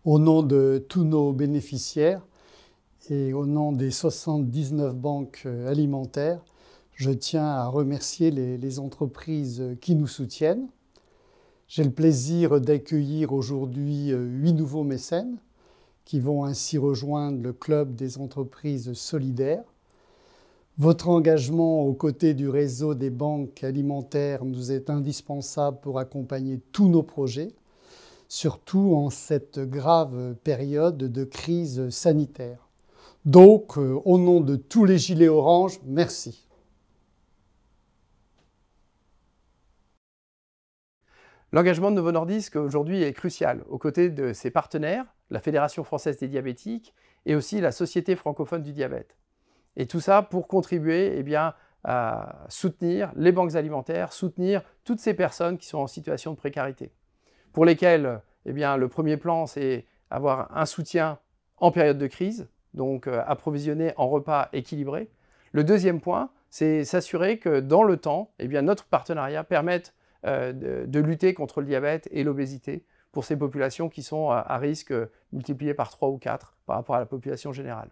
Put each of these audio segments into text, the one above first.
Au nom de tous nos bénéficiaires et au nom des 79 banques alimentaires, je tiens à remercier les entreprises qui nous soutiennent. J'ai le plaisir d'accueillir aujourd'hui 8 nouveaux mécènes qui vont ainsi rejoindre le club des entreprises solidaires. Votre engagement aux côtés du réseau des banques alimentaires nous est indispensable pour accompagner tous nos projets, surtout en cette grave période de crise sanitaire. Donc, au nom de tous les gilets orange, merci. L'engagement de Novo Nordisk aujourd'hui est crucial, aux côtés de ses partenaires, la Fédération française des diabétiques et aussi la Société francophone du diabète. Et tout ça pour contribuer à soutenir les banques alimentaires, soutenir toutes ces personnes qui sont en situation de précarité, pour lesquelles le premier plan, c'est avoir un soutien en période de crise, donc approvisionner en repas équilibrés. Le deuxième point, c'est s'assurer que dans le temps, notre partenariat permette de lutter contre le diabète et l'obésité pour ces populations qui sont à risque multiplié par 3 ou 4 par rapport à la population générale.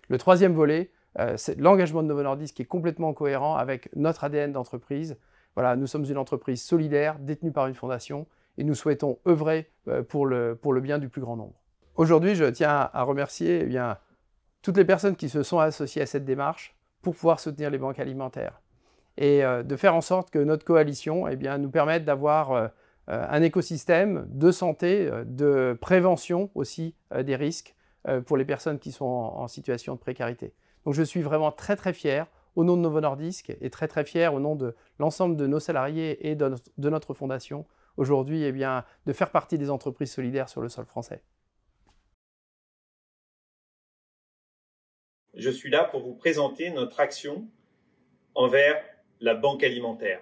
Le troisième volet, c'est l'engagement de Novo Nordisk qui est complètement cohérent avec notre ADN d'entreprise. Voilà, nous sommes une entreprise solidaire, détenue par une fondation, et nous souhaitons œuvrer pour le bien du plus grand nombre. Aujourd'hui, je tiens à remercier toutes les personnes qui se sont associées à cette démarche pour pouvoir soutenir les banques alimentaires et de faire en sorte que notre coalition nous permette d'avoir un écosystème de santé, de prévention aussi des risques pour les personnes qui sont en situation de précarité. Donc je suis vraiment très très fier au nom de Novo Nordisk et très très fier au nom de l'ensemble de nos salariés et de notre fondation aujourd'hui de faire partie des entreprises solidaires sur le sol français. Je suis là pour vous présenter notre action envers la banque alimentaire.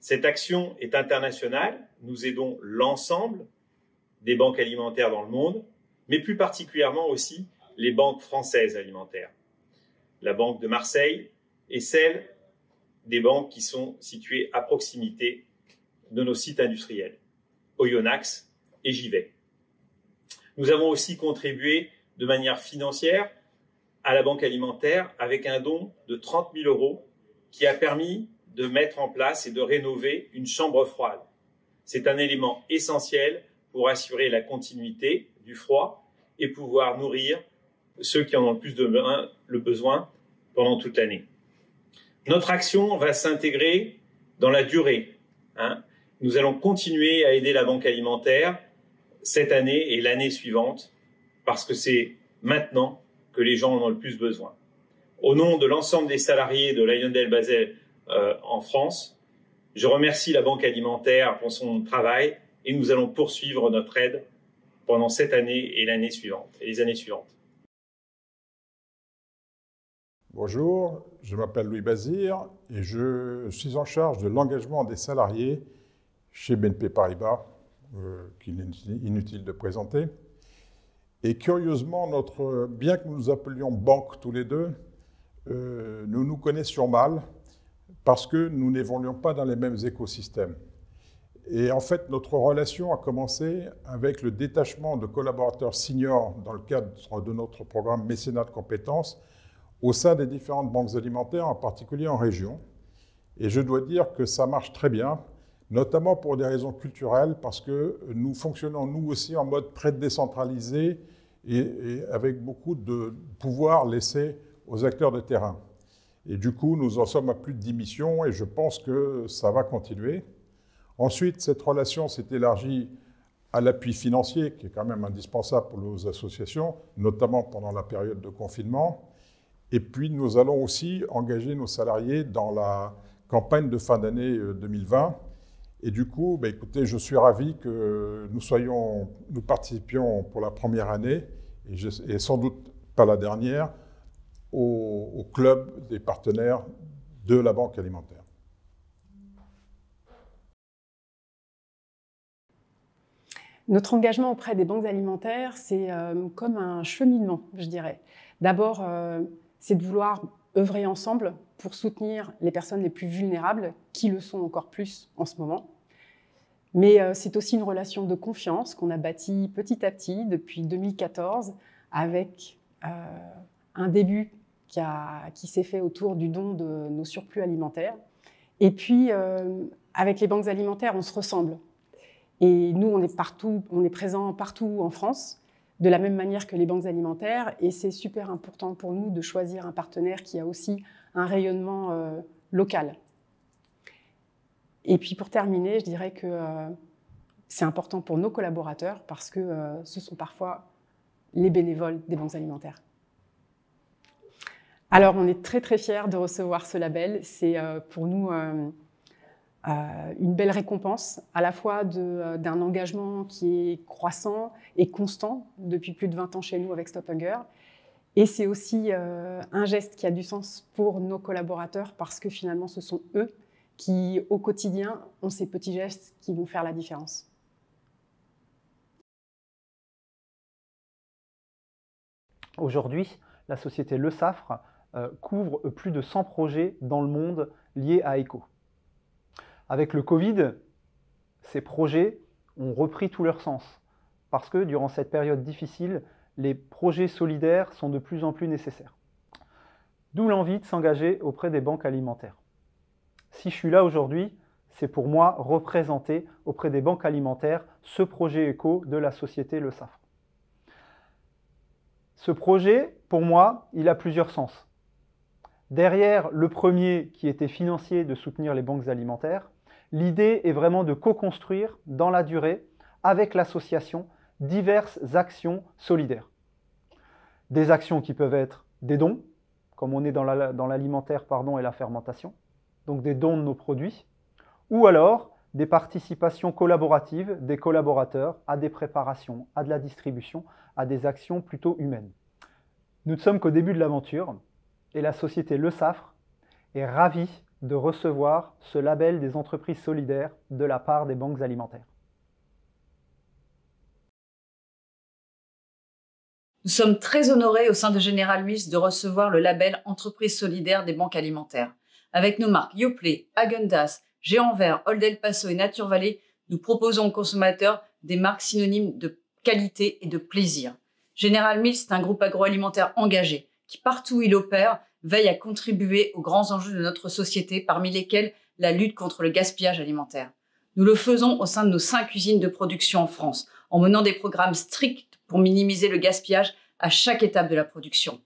Cette action est internationale. Nous aidons l'ensemble des banques alimentaires dans le monde, mais plus particulièrement aussi les banques françaises alimentaires. La Banque de Marseille et celle des banques qui sont situées à proximité de nos sites industriels, Oyonnax et Givet. Nous avons aussi contribué de manière financière à la banque alimentaire avec un don de 30 000 € qui a permis de mettre en place et de rénover une chambre froide. C'est un élément essentiel pour assurer la continuité du froid et pouvoir nourrir ceux qui en ont le plus le besoin pendant toute l'année. Notre action va s'intégrer dans la durée. Nous allons continuer à aider la banque alimentaire cette année et l'année suivante parce que c'est maintenant que les gens en ont le plus besoin. Au nom de l'ensemble des salariés de LyondellBasell en France, je remercie la Banque alimentaire pour son travail et nous allons poursuivre notre aide pendant cette année et l'année suivante et les années suivantes. Bonjour, je m'appelle Louis Bazir et je suis en charge de l'engagement des salariés chez BNP Paribas, qu'il est inutile de présenter. Et curieusement, bien que nous nous appelions banque tous les deux, nous nous connaissions mal parce que nous n'évoluons pas dans les mêmes écosystèmes. Et en fait, notre relation a commencé avec le détachement de collaborateurs seniors dans le cadre de notre programme Mécénat de compétences au sein des différentes banques alimentaires, en particulier en région. Et je dois dire que ça marche très bien, notamment pour des raisons culturelles, parce que nous fonctionnons nous aussi en mode très décentralisé et avec beaucoup de pouvoir laissé aux acteurs de terrain. Et du coup, nous en sommes à plus de 10 missions et je pense que ça va continuer. Ensuite, cette relation s'est élargie à l'appui financier, qui est quand même indispensable pour nos associations, notamment pendant la période de confinement. Et puis, nous allons aussi engager nos salariés dans la campagne de fin d'année 2020. Et du coup, écoutez, je suis ravi que nous participions pour la première année, et sans doute pas la dernière, au club des partenaires de la Banque alimentaire. Notre engagement auprès des banques alimentaires, c'est comme un cheminement, je dirais. D'abord, c'est de vouloir œuvrer ensemble pour soutenir les personnes les plus vulnérables, qui le sont encore plus en ce moment. Mais c'est aussi une relation de confiance qu'on a bâtie petit à petit depuis 2014 avec un début qui s'est fait autour du don de nos surplus alimentaires. Et puis, avec les banques alimentaires, on se ressemble. Et nous, on est présents partout en France, de la même manière que les banques alimentaires. Et c'est super important pour nous de choisir un partenaire qui a aussi un rayonnement local. Et puis, pour terminer, je dirais que c'est important pour nos collaborateurs parce que ce sont parfois les bénévoles des banques alimentaires. Alors, on est très, très fiers de recevoir ce label. C'est pour nous une belle récompense, à la fois d'un engagement qui est croissant et constant depuis plus de 20 ans chez nous avec Stop Hunger. Et c'est aussi un geste qui a du sens pour nos collaborateurs parce que finalement, ce sont eux qui, au quotidien, ont ces petits gestes qui vont faire la différence. Aujourd'hui, la société Le Saffre couvre plus de 100 projets dans le monde liés à Eco. Avec le Covid, ces projets ont repris tout leur sens parce que durant cette période difficile, les projets solidaires sont de plus en plus nécessaires. D'où l'envie de s'engager auprès des banques alimentaires. Si je suis là aujourd'hui, c'est pour moi représenter auprès des banques alimentaires ce projet Eco de la société Le Saffre. Ce projet, pour moi, il a plusieurs sens. Derrière le premier qui était financier de soutenir les banques alimentaires, l'idée est vraiment de co-construire dans la durée avec l'association diverses actions solidaires. Des actions qui peuvent être des dons, comme on est dans l'alimentaire et la fermentation, donc des dons de nos produits, ou alors des participations collaboratives des collaborateurs à des préparations, à de la distribution, à des actions plutôt humaines. Nous ne sommes qu'au début de l'aventure et la société Le Saffre est ravie de recevoir ce label des entreprises solidaires de la part des banques alimentaires. Nous sommes très honorés au sein de General Mills de recevoir le label Entreprise solidaire des banques alimentaires. Avec nos marques Yoplait, Häagen-Dazs, Géant Vert, Old El Paso et Nature Valley, nous proposons aux consommateurs des marques synonymes de qualité et de plaisir. General Mills est un groupe agroalimentaire engagé qui, partout où il opère, veille à contribuer aux grands enjeux de notre société, parmi lesquels la lutte contre le gaspillage alimentaire. Nous le faisons au sein de nos 5 usines de production en France, en menant des programmes stricts pour minimiser le gaspillage à chaque étape de la production.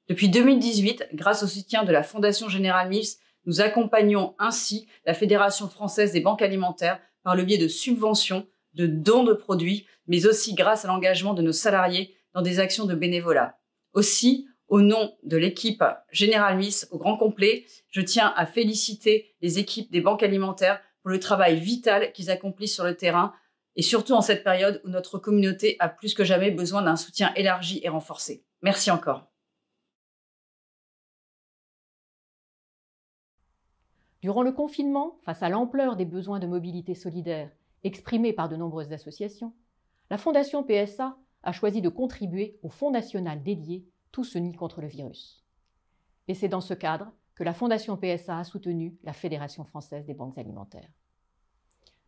Depuis 2018, grâce au soutien de la Fondation General Mills, nous accompagnons ainsi la Fédération française des banques alimentaires par le biais de subventions, de dons de produits, mais aussi grâce à l'engagement de nos salariés dans des actions de bénévolat. Aussi, au nom de l'équipe General Mills au grand complet, je tiens à féliciter les équipes des banques alimentaires pour le travail vital qu'ils accomplissent sur le terrain et surtout en cette période où notre communauté a plus que jamais besoin d'un soutien élargi et renforcé. Merci encore. Durant le confinement, face à l'ampleur des besoins de mobilité solidaire exprimés par de nombreuses associations, la Fondation PSA a choisi de contribuer au Fonds national dédié Tous unis contre le virus. Et c'est dans ce cadre que la Fondation PSA a soutenu la Fédération française des banques alimentaires.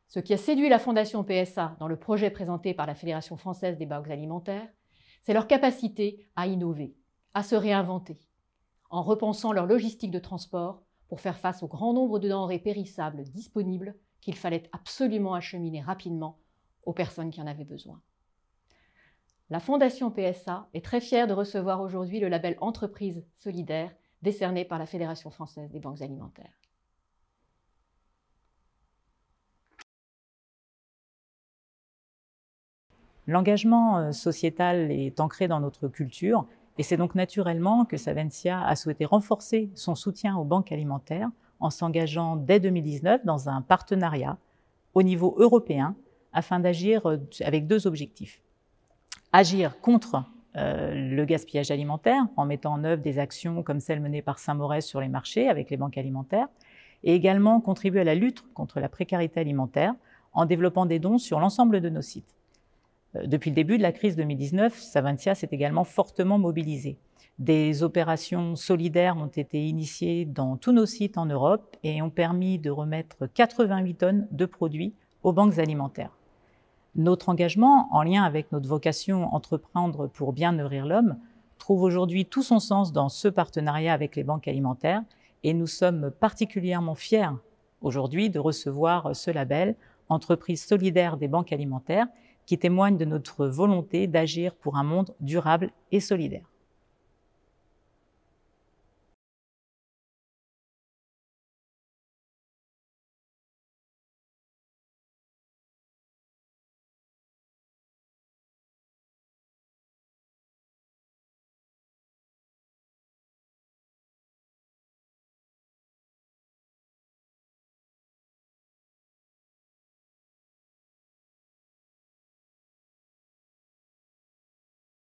Ce qui a séduit la Fondation PSA dans le projet présenté par la Fédération française des banques alimentaires, c'est leur capacité à innover, à se réinventer, en repensant leur logistique de transport pour faire face au grand nombre de denrées périssables disponibles qu'il fallait absolument acheminer rapidement aux personnes qui en avaient besoin. La Fondation PSA est très fière de recevoir aujourd'hui le label Entreprise solidaire décerné par la Fédération française des banques alimentaires. L'engagement sociétal est ancré dans notre culture et c'est donc naturellement que Savencia a souhaité renforcer son soutien aux banques alimentaires en s'engageant dès 2019 dans un partenariat au niveau européen afin d'agir avec 2 objectifs. Agir contre le gaspillage alimentaire en mettant en œuvre des actions comme celles menées par Saint-Morès sur les marchés avec les banques alimentaires et également contribuer à la lutte contre la précarité alimentaire en développant des dons sur l'ensemble de nos sites. Depuis le début de la crise 2019, Savencia s'est également fortement mobilisée. Des opérations solidaires ont été initiées dans tous nos sites en Europe et ont permis de remettre 88 tonnes de produits aux banques alimentaires. Notre engagement, en lien avec notre vocation Entreprendre pour bien nourrir l'homme, trouve aujourd'hui tout son sens dans ce partenariat avec les banques alimentaires et nous sommes particulièrement fiers aujourd'hui de recevoir ce label Entreprise solidaire des banques alimentaires qui témoigne de notre volonté d'agir pour un monde durable et solidaire.